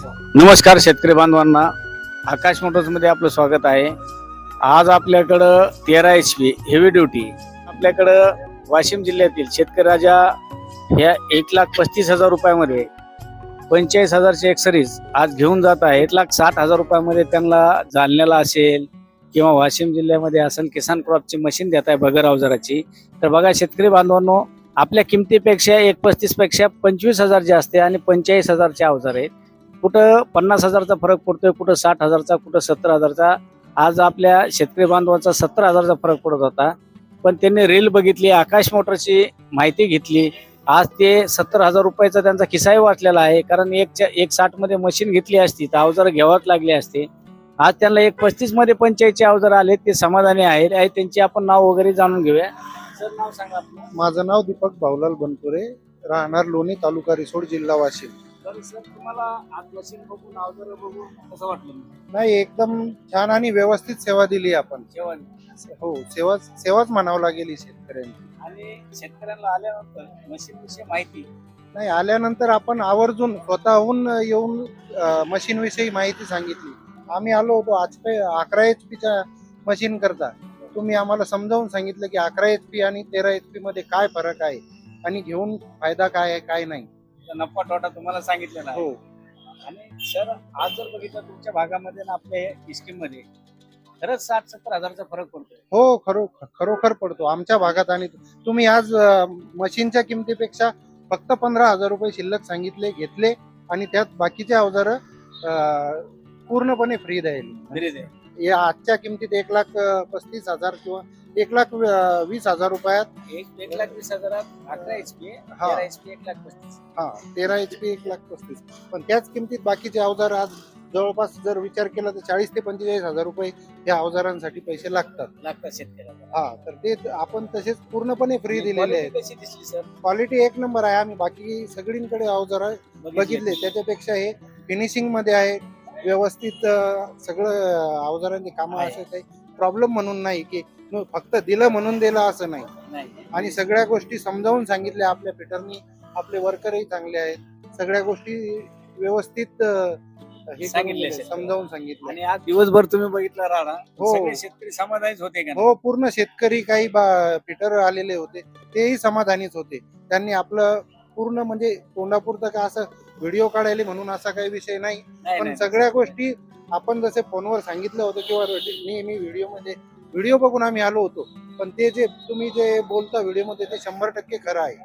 नमस्कार शेतकरी बांधवांना, आकाश मोटर्समध्ये आपलं स्वागत आहे. आज आपल्याकडं 13 HP हेवी ड्युटी आपल्याकडं वाशिम जिल्ह्यातील शेतकरी राजा ह्या 1,35,000 रुपयामध्ये 45,000ची एक्सरीज आज घेऊन जात आहे. 1,60,000 रुपयामध्ये त्यांना जालन्याला असेल किंवा वाशिम जिल्ह्यामध्ये असेल किसान क्रॉपची मशीन देत आहे बगर अवजाराची. तर बघा शेतकरी बांधवांनो, आपल्या किमतीपेक्षा 1,35,000 पेक्षा 25,000 जास्त आहे आणि 45,000चे अवजार आहेत. कुठं 50,000चा फरक पडतोय, कुठं 60,000चा, कुठं 70,000चा. आज आपल्या शेतकरी बांधवांचा 70,000चा फरक पडत होता, पण त्यांनी रील बघितली, आकाश मोटरची माहिती घेतली. आज ते 70,000 रुपयाचा त्यांचा किस्साही वाचलेला आहे. कारण 1,60 मध्ये मशीन घेतली असती तर अवजार घ्यावाच लागले असते. आज त्यांना 1,35 मध्ये 45चे अवजार आले, ते समाधानी आहेत. त्यांची आपण नाव वगैरे जाणून घेऊया. सर, नाव सांगा आपलं. माझं नाव दीपक भाऊलाल बनपुरे, राहणार लोणी, तालुका रिसोड, जिल्हा वाशिम. तर सर, तुम्हाला आज मशीन बघून अवजार बघून कसं वाटलं? नाही, एकदम छान आणि व्यवस्थित सेवा दिली आपण. जेवण हो, सेवाच म्हणावं लागेल ही शेतकऱ्यांची. आणि शेतकऱ्यांना आल्यानंतर मशीन विषयी माहिती नाही, आल्यानंतर आपण आवर्जून स्वतःहून येऊन मशीन विषयी माहिती सांगितली. आम्ही आलो होतो आज 11 HP मशीन करता. तुम्ही आम्हाला समजावून सांगितलं की 11 HP आणि 13 HP मध्ये काय फरक आहे आणि घेऊन फायदा काय आहे काय नाही. नफा तोटा तुम्हाला सांगितलेला आहे. हो, आणि सर, आज जर बघितलं तुमच्या भागामध्ये ना आपल्या स्कीम मध्ये खरंच 60-70,000चा फरक पडतोय. हो, खरोखर पडतो आमच्या भागात. आणि तुम्ही आज मशीनच्या किमतीपेक्षा फक्त 15,000 रुपये शिल्लक सांगितले, घेतले आणि त्यात बाकीचे अवजार पूर्णपणे फ्री द्यायला. या आजच्या किमतीत 1,35,000 किंवा 1,20,000 रुपयात 1,20,000 11 HP, हा. 13 HP 1,35,000. 13 HP 1,35,000. पण त्याच किमतीत बाकीचे अवजार आज जवळपास जर विचार केला तर 40,000 ते 45,000 रुपये या अवजारांसाठी पैसे लागतात. शेतकऱ्याला. तर ते आपण तसेच पूर्णपणे फ्री दिलेले आहेत. कशी दिसली सर? क्वालिटी एक नंबर आहे. आम्ही बाकी सगळींकडे अवजार बघितले, त्याच्यापेक्षा हे फिनिशिंग मध्ये आहे व्यवस्थित. सगळं अवजारांची कामं आहे. असं काही प्रॉब्लेम म्हणून नाही की फक्त दिलं म्हणून दिलं असं नाही. आणि सगळ्या गोष्टी समजावून सांगितल्या आपल्या फिटरनी. आपले वर्करही चांगले आहेत. सगळ्या गोष्टी व्यवस्थित समजावून सांगितलं. आणि आज दिवसभर तुम्ही बघितलं राहणार, हो. सगळे शेतकरी समाधानीच होते का? हो, पूर्ण शेतकरी, काही फिटर आलेले होते तेही समाधानीच होते. त्यांनी आपलं पूर्ण म्हणजे तोंडापुरतं का असं व्हिडिओ काढायला म्हणून असा काही विषय नाही. पण सगळ्या गोष्टी आपण जसे फोनवर सांगितलं होतं किंवा मी व्हिडिओ बघून आम्ही आलो होतो. पण ते जे तुम्ही जे बोलता व्हिडिओ मध्ये ते 100% खरं आहे.